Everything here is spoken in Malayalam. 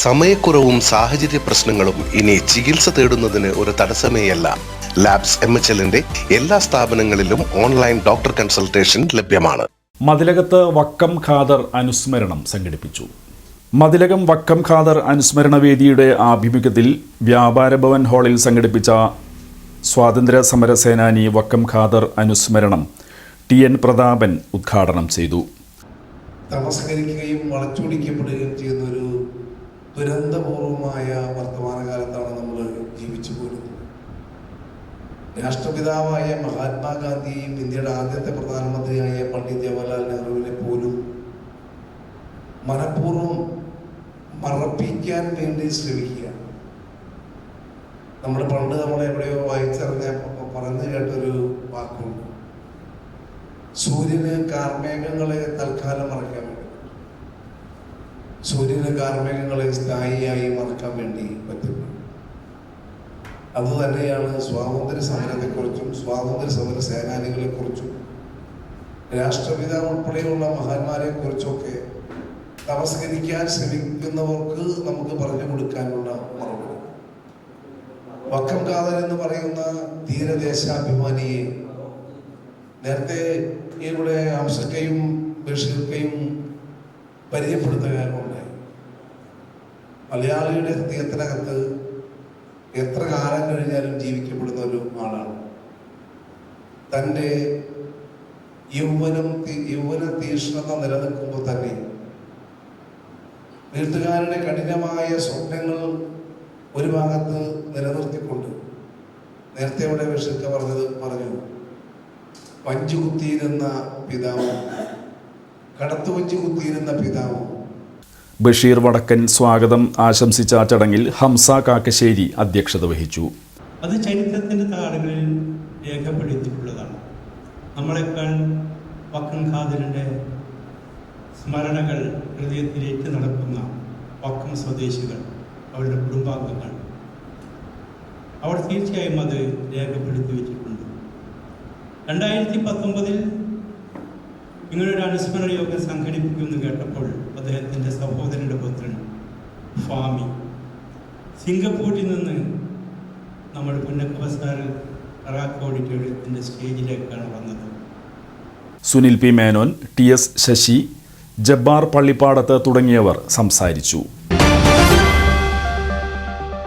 സമയക്കുറവും സാഹചര്യ പ്രശ്നങ്ങളും ഇനി ചികിത്സ തേടുന്നതിന് ഒരു തടസ്സമേയല്ല. ലാബ്സ് MHLന്റെ എല്ലാ സ്ഥാപനങ്ങളിലും ഓൺലൈൻ ഡോക്ടർ കൺസൾട്ടേഷൻ ലഭ്യമാണ്. മതിലകത്ത് വക്കം ഖാദർ അനുസ്മരണം സംഘടിപ്പിച്ചു. മതിലകം വക്കം ഖാദർ അനുസ്മരണ വേദിയുടെ ആഭിമുഖ്യത്തിൽ വ്യാപാര ഭവൻ ഹാളിൽ സംഘടിപ്പിച്ച സ്വാതന്ത്ര്യ സമര സേനാനി വക്കം ഖാദർ അനുസ്മരണം TN പ്രതാപൻ ഉദ്ഘാടനം ചെയ്തു. തമസ്കരിക്കുകയും വളച്ചൊടിക്കപ്പെടുകയും ചെയ്യുന്ന ഒരു ദുരന്തപൂർവമായ വർത്തമാനകാലത്താണ് നമ്മൾ ജീവിച്ചു പോരുന്നത്. രാഷ്ട്രപിതാവായ മഹാത്മാഗാന്ധിയെയും ഇന്ത്യയുടെ ആദ്യത്തെ പ്രധാനമന്ത്രിയായ പണ്ഡിറ്റ് ജവഹർലാൽ നെഹ്റുവിനെ പോലും മനഃപൂർവ്വം മറപ്പിക്കാൻ വേണ്ടി ശ്രമിക്കുക. നമ്മൾ പണ്ട് എവിടെയോ വായിച്ചറിഞ്ഞ പറഞ്ഞു കേട്ടൊരു വാക്കുണ്ട്, സൂര്യന് കാർമേഘങ്ങളെ തൽക്കാലം മറക്കാൻ വേണ്ടി, സൂര്യന് കാർമേഘങ്ങളെ സ്ഥായിയായി മറക്കാൻ വേണ്ടി പറ്റില്ല. അതുതന്നെയാണ് സ്വാതന്ത്ര്യ സമരത്തെക്കുറിച്ചും സ്വാതന്ത്ര്യ സമര സേനാനികളെക്കുറിച്ചും രാഷ്ട്രപിതാവ് ഉൾപ്പെടെയുള്ള മഹാന്മാരെ കുറിച്ചൊക്കെ തമസ്കരിക്കാൻ ശ്രമിക്കുന്നവർക്ക് നമുക്ക് പറഞ്ഞു കൊടുക്കാനുള്ള മറുപടി. വക്കം ഖാദർ എന്ന് പറയുന്ന ധീരദേശാഭിമാനിയെ നേരത്തെ ഇവിടെ ഹംസക്കയും ബഷീർക്കയും പരിചയപ്പെടുത്തുകയുണ്ടായി. മലയാളിയുടെ ഹൃദയത്തിനകത്ത് എത്ര കാലം കഴിഞ്ഞാലും ജീവിക്കപ്പെടുന്ന ഒരു ആളാണ്. തൻ്റെ യൗവന തീഷ്ണത നിലനിൽക്കുമ്പോൾ തന്നെ വീട്ടുകാരുടെ കഠിനമായ സ്വപ്നങ്ങൾ ഒരു ഭാഗത്ത് നിലനിർത്തിക്കൊണ്ട്, നേരത്തെ ഇവിടെ ബഷീർക്ക പറഞ്ഞു വഞ്ചു കുത്തിയിരുന്ന പിതാവും കടത്തുവഞ്ചു കുത്തിയിരുന്ന പിതാവും. ബഷീർ വടക്കൻ സ്വാഗതം ആശംസിച്ച ചടങ്ങിൽ ഹംസ കാക്കശ്ശേരി അധ്യക്ഷത വഹിച്ചു. അത് ചരിത്രത്തിൻ്റെ താളുകളിൽ രേഖപ്പെടുത്തിയിട്ടുള്ളതാണ്. നമ്മളെക്കാൾ വക്കം ഖാദറിൻ്റെ സ്മരണകൾ ഹൃദയത്തിലേക്ക് നടക്കുന്ന വക്കം സ്വദേശികൾ, അവരുടെ കുടുംബാംഗങ്ങൾ, അവർ തീർച്ചയായും അത് രേഖപ്പെടുത്തി വെച്ചിട്ടുണ്ട്. 2019 ഇങ്ങനൊരു അനുസ്മരണ യോഗം സംഘടിപ്പിക്കുമെന്ന് കേട്ടപ്പോൾ അദ്ദേഹത്തിൻ്റെ സഹോദരൻ്റെ പുത്രൻ ഫാമി സിംഗപ്പൂരിൽ നിന്ന് നമ്മുടെ പുന്നക്കവസാർ അറാഖ് ഓഡിറ്റോറിയത്തിൻ്റെ സ്റ്റേജിലേക്കാണ് വന്നത്. സുനിൽ P. മേനോൻ, TS ശശി, ജബ്ബാർ പള്ളിപ്പാടത്ത് തുടങ്ങിയവർ സംസാരിച്ചു.